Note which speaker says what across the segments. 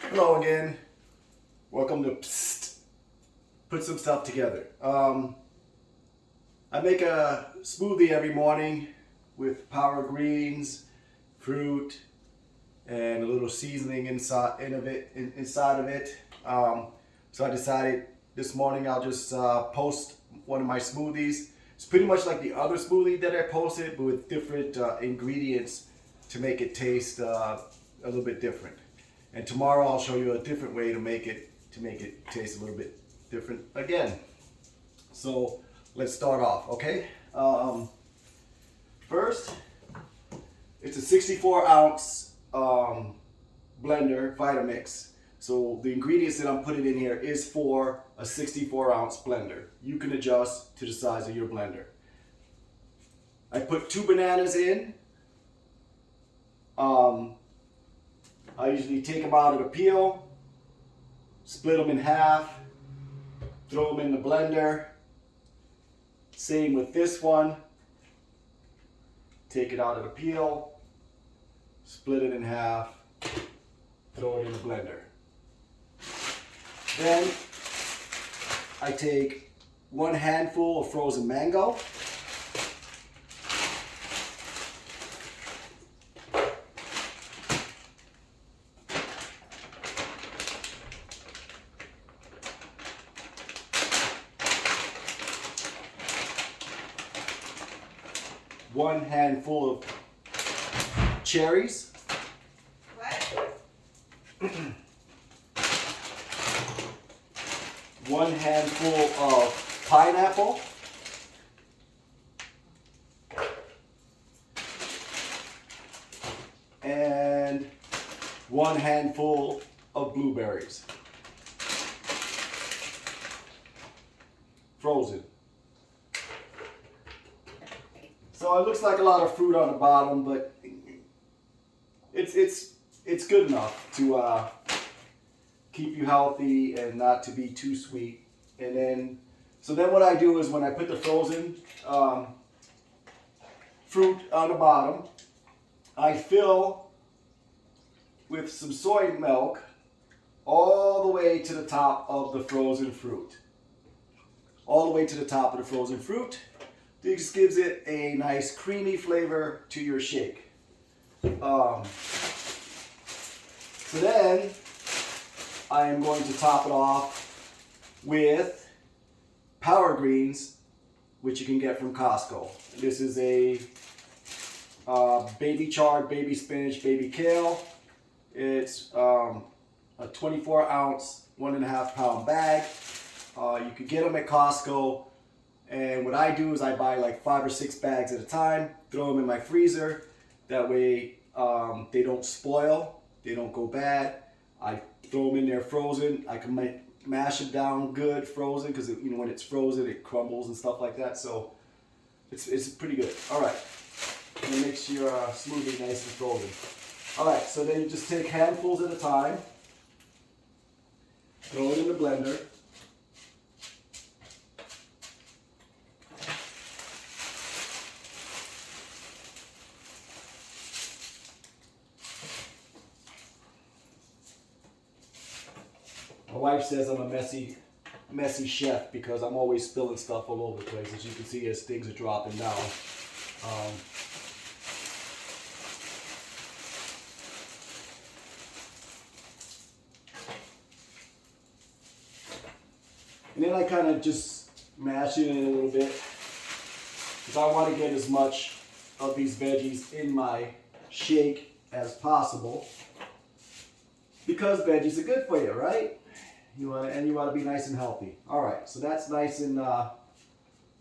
Speaker 1: Hello again. Welcome to P.S.S.T. Put some stuff together. I make a smoothie every morning with power greens, fruit, and a little seasoning inside of it. So I decided this morning I'll just post one of my smoothies. It's pretty much like the other smoothie that I posted, but with different ingredients to make it taste a little bit different. And tomorrow I'll show you a different way to make it taste a little bit different again. So let's start off, okay? First, it's a 64 ounce blender Vitamix. So the ingredients that I'm putting in here is for a 64 ounce blender. You can adjust to the size of your blender. I put 2 bananas in. I usually take them out of the peel, split them in half, throw them in the blender. Same with this one. Take it out of the peel, split it in half, throw it in the blender. Then I take 1 handful of frozen mango. One handful of cherries. What? 1 handful of pineapple. And 1 handful of blueberries. Frozen. So it looks like a lot of fruit on the bottom, but it's good enough to keep you healthy and not to be too sweet. And then, so then what I do is when I put the frozen fruit on the bottom, I fill with some soy milk all the way to the top of the frozen fruit. All the way to the top of the frozen fruit. This gives it a nice creamy flavor to your shake. So then I am going to top it off with power greens, which you can get from Costco. This is a baby chard, baby spinach, baby kale. It's a 24 ounce, 1.5 pound bag. You can get them at Costco. And what I do is I buy like 5 or 6 bags at a time, throw them in my freezer. That way they don't spoil, they don't go bad. I throw them in there frozen. I can mash it down good frozen because when it's frozen it crumbles and stuff like that. So it's pretty good. All right, and it makes your smoothie nice and frozen. All right, so then you just take handfuls at a time, throw it in the blender. My wife says I'm a messy chef because I'm always spilling stuff all over the place, as you can see as things are dropping down. And then I kind of just mash it in a little bit because I want to get as much of these veggies in my shake as possible, because veggies are good for you, right? You want to be nice and healthy. All right, so that's nice and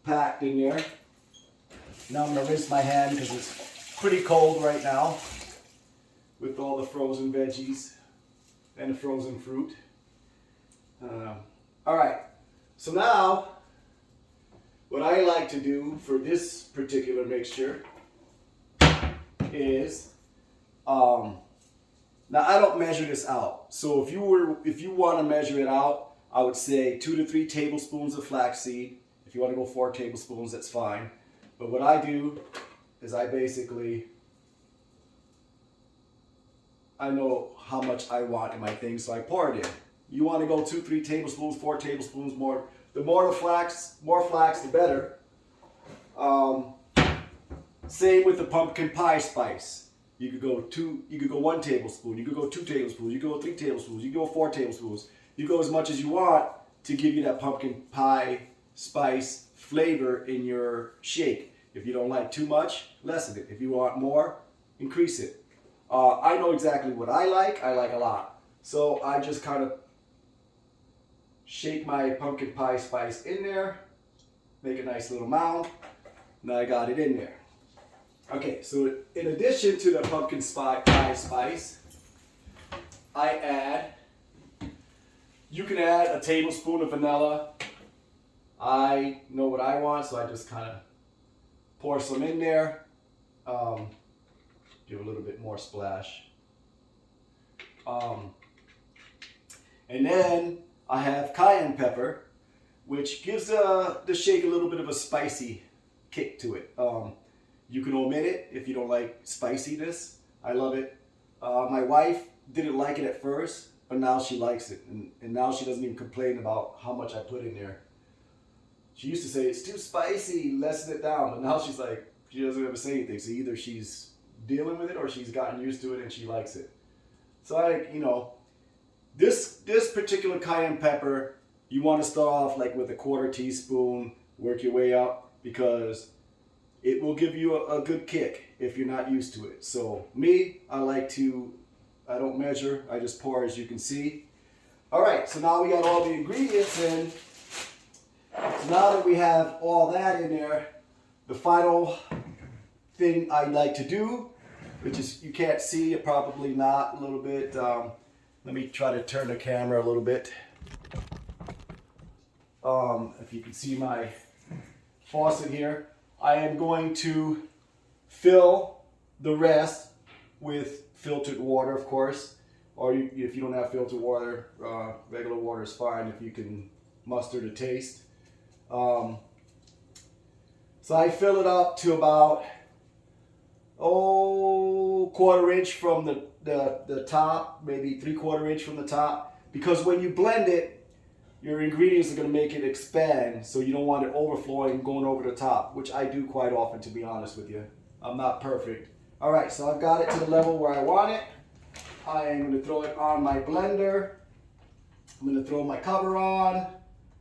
Speaker 1: packed in there. Now I'm gonna rinse my hand because it's pretty cold right now with all the frozen veggies and the frozen fruit. All right, so now what I like to do for this particular mixture is now I don't measure this out. So if you want to measure it out, I would say 2 to 3 tablespoons of flaxseed. If you want to go 4 tablespoons, that's fine. But what I do is I basically I know how much I want in my thing, so I pour it in. You want to go 2, 3 tablespoons, 4 tablespoons more. The more flax, the better. Same with the pumpkin pie spice. You could go 1 tablespoon, you could go 2 tablespoons, you could go 3 tablespoons, you could go 4 tablespoons. You go as much as you want to give you that pumpkin pie spice flavor in your shake. If you don't like too much, lessen it. If you want more, increase it. I know exactly what I like a lot. So I just kind of shake my pumpkin pie spice in there, make a nice little mound. Now I got it in there. Okay, so in addition to the pumpkin pie spice, you can add a tablespoon of vanilla. I know what I want, so I just kind of pour some in there. Give a little bit more splash. And then I have cayenne pepper, which gives the shake a little bit of a spicy kick to it. You can omit it if you don't like spiciness. I love it. My wife didn't like it at first, but now she likes it. And now she doesn't even complain about how much I put in there. She used to say, it's too spicy, lessen it down. But now she's like, she doesn't ever say anything. So either she's dealing with it or she's gotten used to it and she likes it. So this particular cayenne pepper, you want to start off like with a 1/4 teaspoon, work your way up, because it will give you a good kick if you're not used to it. So me, I don't measure, I just pour, as you can see. All right, so now we got all the ingredients in. So now that we have all that in there, the final thing I like to do, which is, you can't see it, probably not, a little bit. Let me try to turn the camera a little bit. If you can see my faucet here, I am going to fill the rest with filtered water, of course. Or if you don't have filtered water, regular water is fine if you can muster the taste. So I fill it up to about 1/4 inch from the top, maybe 3/4 inch from the top, because when you blend it, your ingredients are going to make it expand, so you don't want it overflowing, going over the top, which I do quite often, to be honest with you. I'm not perfect. All right, so I've got it to the level where I want it. I am going to throw it on my blender. I'm going to throw my cover on,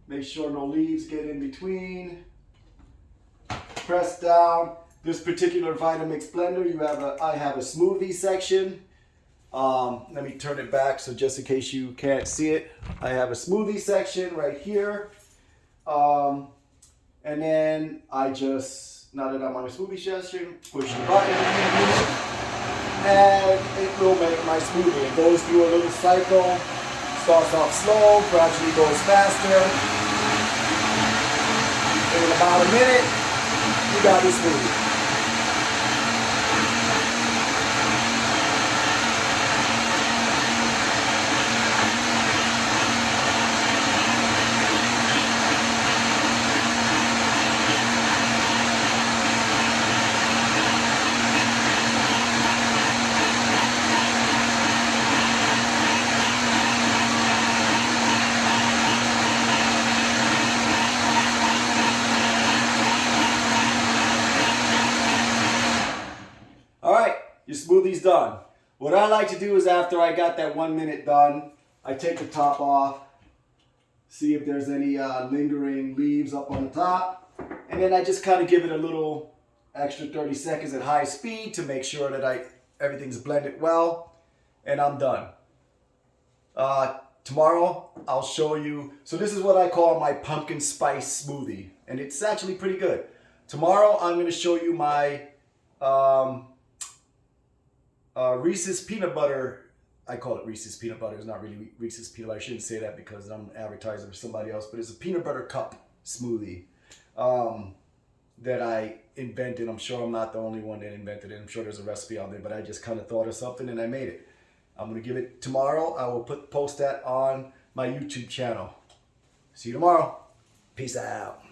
Speaker 1: make sure no leaves get in between. Press down. This particular Vitamix blender, I have a smoothie section. Let me turn it back so just in case you can't see it. I have a smoothie section right here. And then I just, now that I'm on a smoothie section, push the button. And it will make my smoothie. It goes through a little cycle. Starts off slow, gradually goes faster. In about a minute, you got this smoothie. Your smoothie's done. What I like to do is, after I got that 1 minute done, I take the top off, see if there's any lingering leaves up on the top, and then I just kind of give it a little extra 30 seconds at high speed to make sure that everything's blended well, and I'm done. Tomorrow I'll show you, so this is what I call my pumpkin spice smoothie, and it's actually pretty good. Tomorrow I'm going to show you my Reese's peanut butter. I call it Reese's peanut butter. It's not really Reese's peanut butter. I shouldn't say that because I'm advertising for somebody else, but it's a peanut butter cup smoothie that I invented. I'm sure I'm not the only one that invented it. I'm sure there's a recipe out there, but I just kind of thought of something and I made it. I'm going to give it tomorrow. I will post that on my YouTube channel. See you tomorrow. Peace out.